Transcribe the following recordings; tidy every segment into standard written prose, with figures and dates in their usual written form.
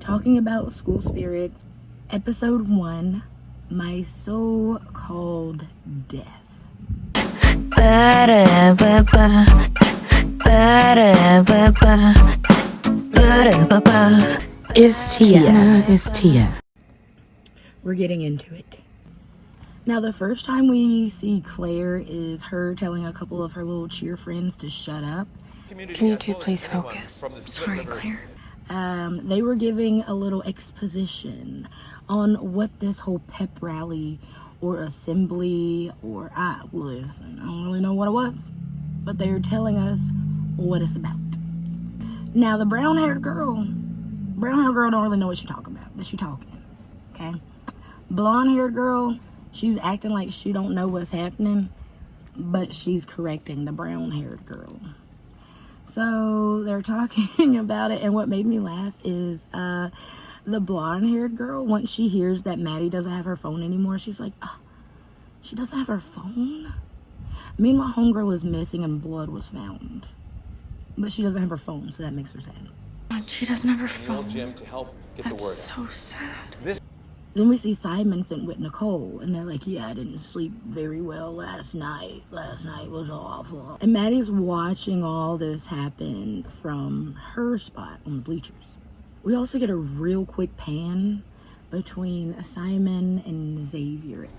talking about school spirits, episode 1, my so-called death. It's Tia. We're getting into it. Now, the first time we see Claire is her telling a couple of her little cheer friends to shut up. Can you two please focus? Sorry, Claire. They were giving a little exposition on what this whole pep rally or assembly or listen, I don't really know what it was, but they're telling us what it's about. Now, the brown-haired girl don't really know what she's talking about, but she's talking, okay? Blonde-haired girl, she's acting like she don't know what's happening, but she's correcting the brown-haired girl. So they're talking about it, and what made me laugh is the blonde-haired girl, once she hears that Maddie doesn't have her phone anymore, she's like, oh, she doesn't have her phone? Meanwhile, homegirl is missing and blood was found. But she doesn't have her phone, so that makes her sad. She doesn't have her phone. Jim to help get That's the word so sad. Then we see Simon sitting with Nicole, and they're like, yeah, I didn't sleep very well last night. Last night was awful. And Maddie's watching all this happen from her spot on the bleachers. We also get a real quick pan between Simon and Xavier.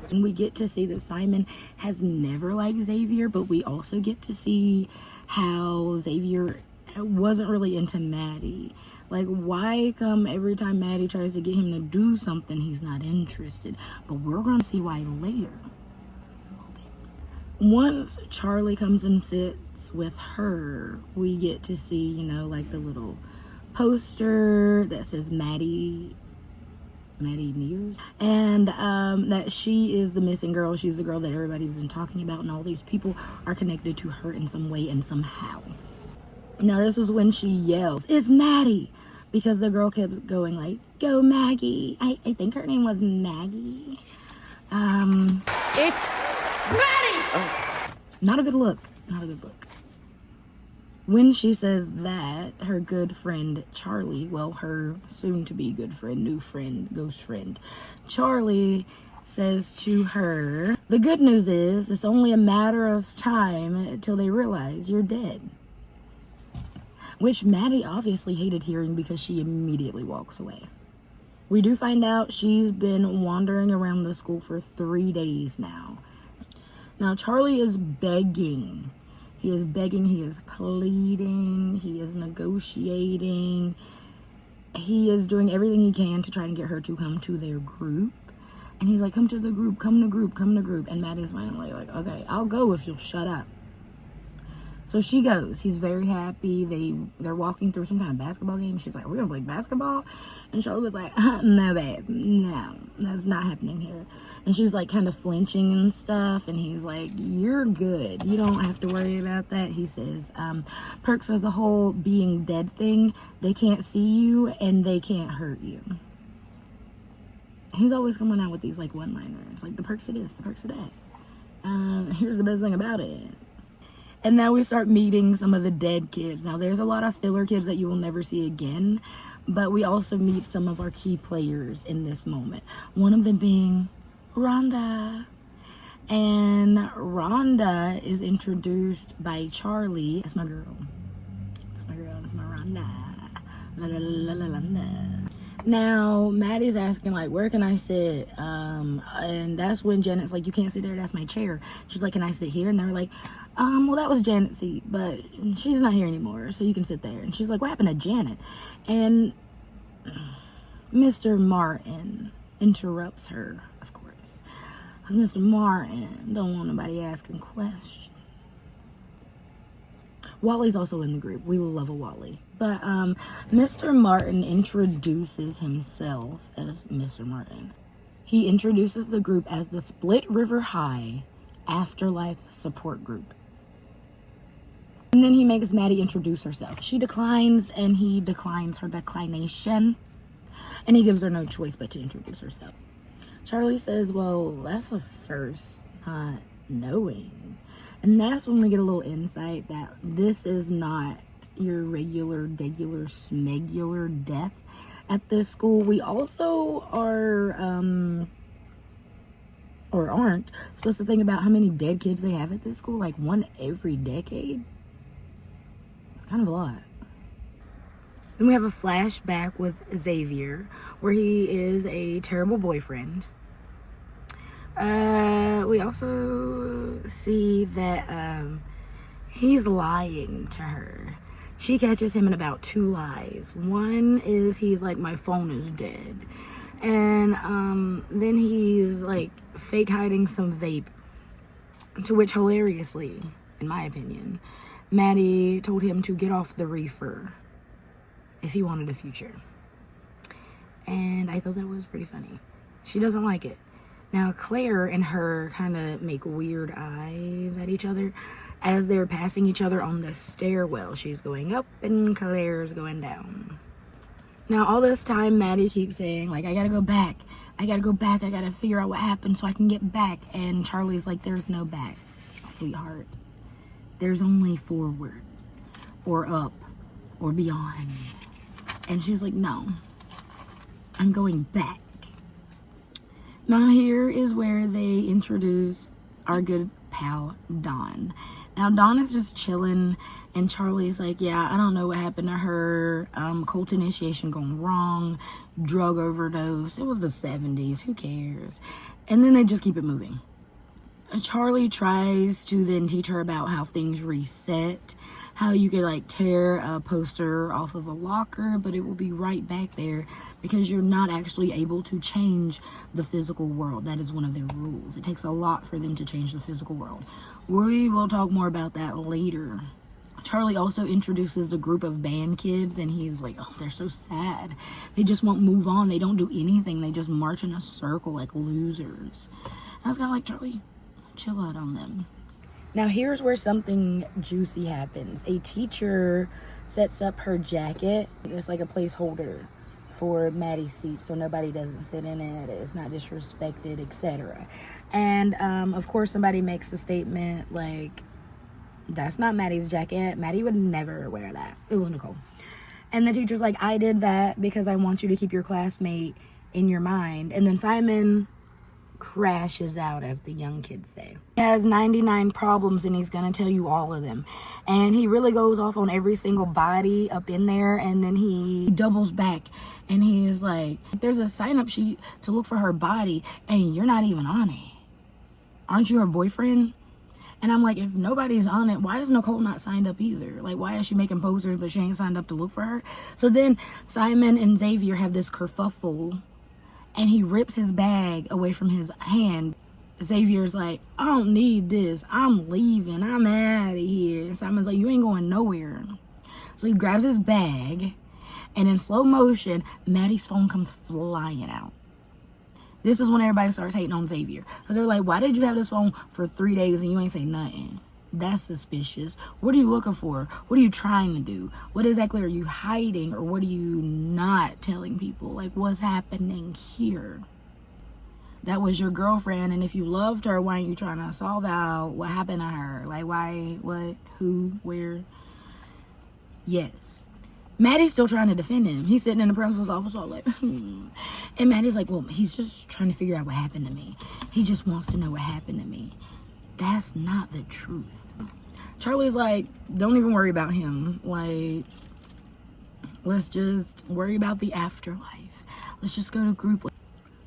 And we get to see that Simon has never liked Xavier, but we also get to see how Xavier wasn't really into Maddie. Like, why come every time Maddie tries to get him to do something, he's not interested? But we're going to see why later. Once Charlie comes and sits with her, we get to see, like the little poster that says Maddie Nears. And that she is the missing girl. She's the girl that everybody's been talking about, and all these people are connected to her in some way and somehow. Now, this is when she yells, "It's Maddie!" Because the girl kept going like, "Go Maggie." I think her name was Maggie. It's Maddie! Oh. Not a good look. When she says that, her good friend Charlie, well, her soon-to-be good friend, new friend, ghost friend, Charlie says to her, "The good news is it's only a matter of time until they realize you're dead." Which Maddie obviously hated hearing because she immediately walks away. We do find out she's been wandering around the school for 3 days now. Now, Charlie is begging. He is begging, he is pleading, he is negotiating. He is doing everything he can to try to get her to come to their group. And he's like, come to the group, come to group. And Maddie's finally like, okay, I'll go if you'll shut up. So she goes. He's very happy. They're walking through some kind of basketball game. She's like, we're going to play basketball? And Charlie was like, no, babe. No, that's not happening here. And she's like kind of flinching and stuff. And he's like, you're good. You don't have to worry about that. He says, perks are the whole being dead thing. They can't see you and they can't hurt you. He's always coming out with these like one-liners. Like the perks of this, the perks of that. Here's the best thing about it. And now we start meeting some of the dead kids. Now, there's a lot of filler kids that you will never see again, but we also meet some of our key players in this moment. One of them being Rhonda. And Rhonda is introduced by Charlie. That's my girl. That's my Rhonda. La la la la la la. Now, Maddie's asking, like, where can I sit? And that's when Janet's like, you can't sit there, that's my chair. She's like, can I sit here? And they're like, well, that was Janet's seat, but she's not here anymore, so you can sit there. And she's like, what happened to Janet? And Mr. Martin interrupts her, of course. Because Mr. Martin don't want nobody asking questions. Wally's also in the group. We love a Wally. But Mr. Martin introduces himself as Mr. Martin. He introduces the group as the Split River High Afterlife Support Group. And then he makes Maddie introduce herself. She declines, and he declines her declination. And he gives her no choice but to introduce herself. Charlie says, well, that's a first, knowing. And that's when we get a little insight that this is not your regular, degular, smegular death at this school. We also are, or aren't, supposed to think about how many dead kids they have at this school. Like one every decade. It's kind of a lot. Then we have a flashback with Xavier, where he is a terrible boyfriend. We also see that he's lying to her. She catches him in about 2 lies. One is he's like, my phone is dead. And then he's like fake hiding some vape. To which, hilariously, in my opinion, Maddie told him to get off the reefer if he wanted a future. And I thought that was pretty funny. She doesn't like it. Now, Claire and her kind of make weird eyes at each other as they're passing each other on the stairwell. She's going up and Claire's going down. Now, all this time, Maddie keeps saying, like, I gotta go back. I gotta figure out what happened so I can get back. And Charlie's like, there's no back, sweetheart. There's only forward or up or beyond. And she's like, no, I'm going back. Now here is where they introduce our good pal, Dawn. Now Dawn is just chilling and Charlie's like, yeah, I don't know what happened to her. Cult initiation gone wrong, drug overdose. It was the 70s, who cares? And then they just keep it moving. Charlie tries to then teach her about how things reset, how you could like tear a poster off of a locker, but it will be right back there because you're not actually able to change the physical world. That is one of their rules. It takes a lot for them to change the physical world. We will talk more about that later. Charlie also introduces the group of band kids and he's like, oh, they're so sad. They just won't move on. They don't do anything. They just march in a circle like losers. I was kind of like, Charlie, chill out on them. Now here's where something juicy happens. A teacher sets up her jacket. It's like a placeholder for Maddie's seat so nobody doesn't sit in it, it's not disrespected, etc. And of course somebody makes a statement like, that's not Maddie's jacket. Maddie would never wear that. It was Nicole. And the teacher's like, I did that because I want you to keep your classmate in your mind. And then Simon crashes out, as the young kids say. He has 99 problems and he's gonna tell you all of them. And he really goes off on every single body up in there, and then he doubles back and he is like, there's a sign-up sheet to look for her body and you're not even on it. Aren't you her boyfriend? And I'm like, if nobody's on it, why is Nicole not signed up either? Like, why is she making posters but she ain't signed up to look for her? So then Simon and Xavier have this kerfuffle and he rips his bag away from his hand. Xavier's like, I don't need this. I'm leaving. I'm out of here. And Simon's like, you ain't going nowhere. So he grabs his bag and in slow motion, Maddie's phone comes flying out. This is when everybody starts hating on Xavier. Because they're like, why did you have this phone for 3 days and you ain't say nothing? That's suspicious. What are you looking for? What are you trying to do? What exactly are you hiding, or what are you not telling people? Like, what's happening here? That was your girlfriend, and if you loved her, why aren't you trying to solve out what happened to her? Like, why, what, who, where? Yes. Maddie's still trying to defend him. He's sitting in the principal's office all like, And Maddie's like, well, he's just trying to figure out what happened to me. He just wants to know what happened to me. That's not the truth. Charlie's like, don't even worry about him. Like, let's just worry about the afterlife. Let's just go to group.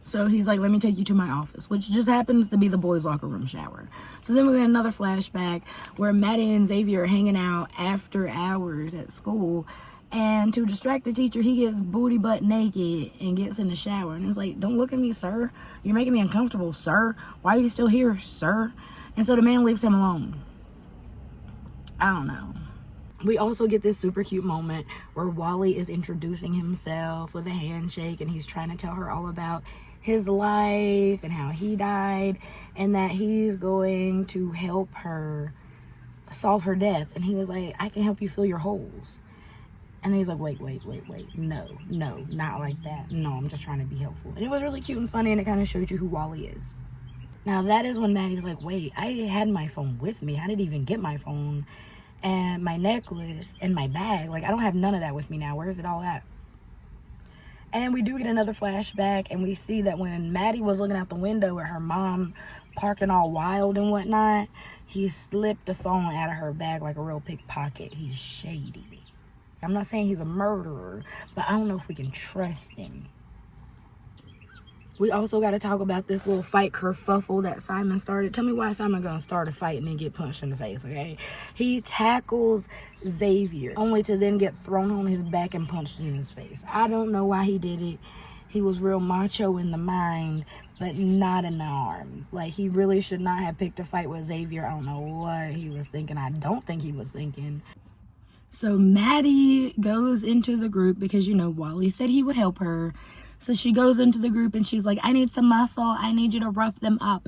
So he's like, let me take you to my office, which just happens to be the boys' locker room shower. So then we get another flashback where Maddie and Xavier are hanging out after hours at school. And to distract the teacher, he gets booty butt naked and gets in the shower. And it's like, don't look at me, sir. You're making me uncomfortable, sir. Why are you still here, sir? And so the man leaves him alone. I don't know. We also get this super cute moment where Wally is introducing himself with a handshake and he's trying to tell her all about his life and how he died and that he's going to help her solve her death. And he was like, I can help you fill your holes. And then he's like, wait, no, not like that. No, I'm just trying to be helpful. And it was really cute and funny, and it kind of showed you who Wally is. Now, that is when Maddie's like, wait, I had my phone with me. How did he even get my phone? and my necklace and my bag. Like, I don't have none of that with me now. Where is it all at? And we do get another flashback, and we see that when Maddie was looking out the window at her mom parking all wild and whatnot, he slipped the phone out of her bag like a real pickpocket. He's shady. I'm not saying he's a murderer, but I don't know if we can trust him. We also got to talk about this little fight kerfuffle that Simon started. Tell me why Simon gonna start a fight and then get punched in the face, okay? He tackles Xavier, only to then get thrown on his back and punched in his face. I don't know why he did it. He was real macho in the mind, but not in the arms. Like, he really should not have picked a fight with Xavier. I don't know what he was thinking. I don't think he was thinking. So Maddie goes into the group because, you know, Wally said he would help her. So she goes into the group and she's like, I need some muscle. I need you to rough them up.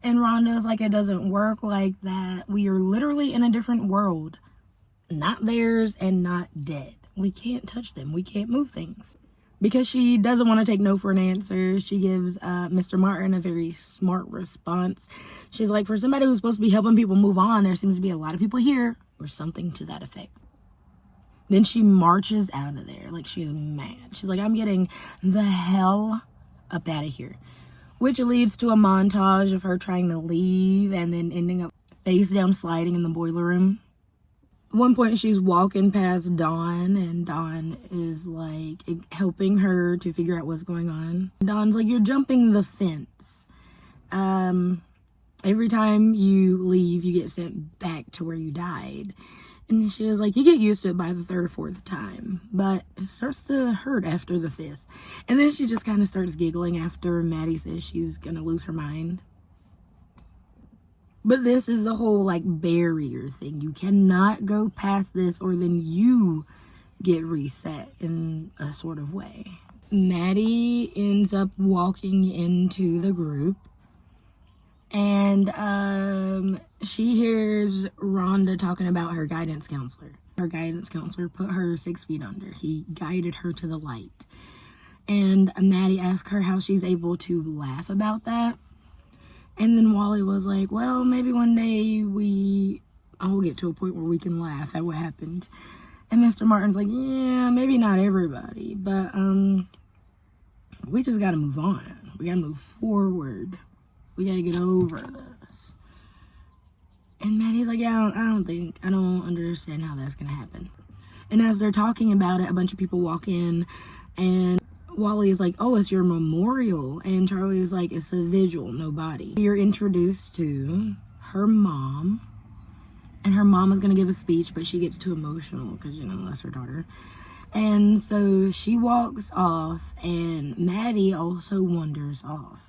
And Rhonda's like, it doesn't work like that. We are literally in a different world. Not theirs and not dead. We can't touch them. We can't move things. Because she doesn't want to take no for an answer, she gives Mr. Martin a very smart response. She's like, for somebody who's supposed to be helping people move on, there seems to be a lot of people here, or something to that effect. Then she marches out of there like she's mad. She's like, I'm getting the hell up out of here. Which leads to a montage of her trying to leave and then ending up face down sliding in the boiler room. At one point, she's walking past Dawn, and Dawn is like helping her to figure out what's going on. Dawn's like, you're jumping the fence. Every time you leave, you get sent back to where you died. And she was like, you get used to it by the third or fourth time, but it starts to hurt after the fifth. And then she just kind of starts giggling after Maddie says she's going to lose her mind. But this is the whole, like, barrier thing. You cannot go past this or then you get reset in a sort of way. Maddie ends up walking into the group. And she hears Rhonda talking about her guidance counselor. Her guidance counselor put her 6 feet under. He guided her to the light. And Maddie asked her how she's able to laugh about that. And then Wally was like, well, maybe one day I'll get to a point where we can laugh at what happened. And Mr. Martin's like, yeah, maybe not everybody, but we just got to move on. We got to move forward. We got to get over this. And Maddie's like, yeah, I don't understand how that's going to happen. And as they're talking about it, a bunch of people walk in, and Wally is like, oh, it's your memorial. And Charlie is like, it's a vigil, no body. You're introduced to her mom, and her mom is going to give a speech, but she gets too emotional because, you know, that's her daughter. And so she walks off, and Maddie also wanders off.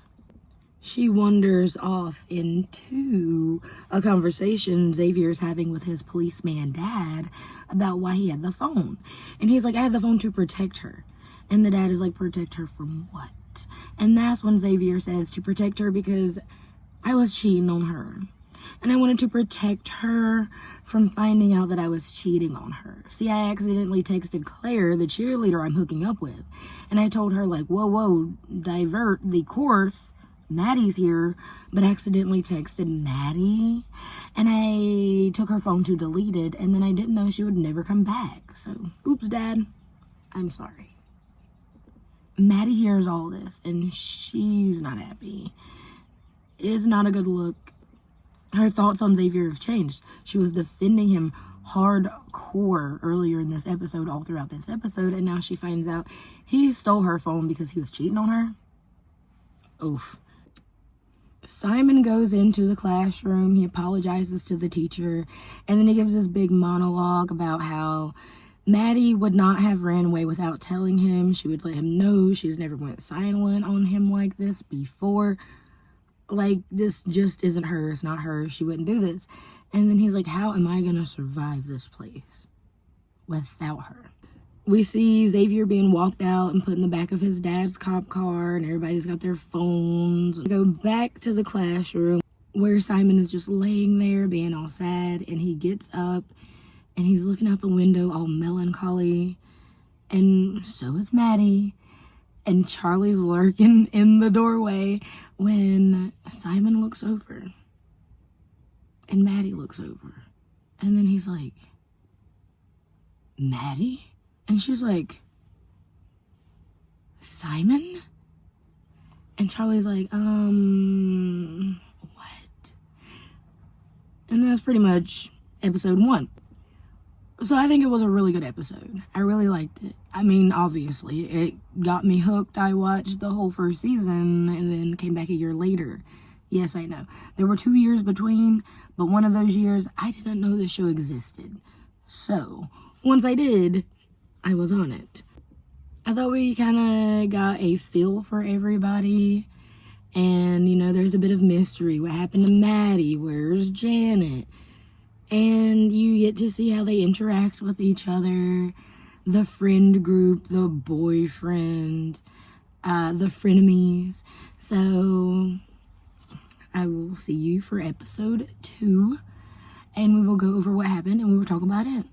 She wanders off into a conversation Xavier's having with his policeman dad about why he had the phone. And he's like, I had the phone to protect her. And the dad is like, protect her from what? And that's when Xavier says, to protect her because I was cheating on her. And I wanted to protect her from finding out that I was cheating on her. See, I accidentally texted Claire, the cheerleader I'm hooking up with. And I told her, like, whoa, divert the course. Maddie's here, but accidentally texted Maddie. And I took her phone to delete it, and then I didn't know she would never come back. So, oops, Dad. I'm sorry. Maddie hears all this, and she's not happy. It's not a good look. Her thoughts on Xavier have changed. She was defending him hardcore earlier in this episode, all throughout this episode, and now she finds out he stole her phone because he was cheating on her. Oof. Simon goes into the classroom. He apologizes to the teacher, and then he gives this big monologue about how Maddie would not have ran away without telling him. She would let him know. She's never went silent on him like this before. Like, this just isn't her. It's not her. She wouldn't do this. And then he's like, how am I going to survive this place without her? We see Xavier being walked out and put in the back of his dad's cop car, and everybody's got their phones. We go back to the classroom where Simon is just laying there being all sad, and he gets up and he's looking out the window all melancholy, and so is Maddie. And Charlie's lurking in the doorway when Simon looks over and Maddie looks over And then he's like, Maddie? And she's like, Simon? And Charlie's like, what? And that's pretty much episode 1. So I think it was a really good episode. I really liked it. I mean, obviously, it got me hooked. I watched the whole first season and then came back a year later. Yes, I know. There were 2 years between, but one of those years, I didn't know this show existed. So, once I did, I was on it. I thought we kind of got a feel for everybody. And, you know, there's a bit of mystery. What happened to Maddie? Where's Janet? And you get to see how they interact with each other. The friend group, the boyfriend, the frenemies. So, I will see you for episode 2. And we will go over what happened and we will talk about it.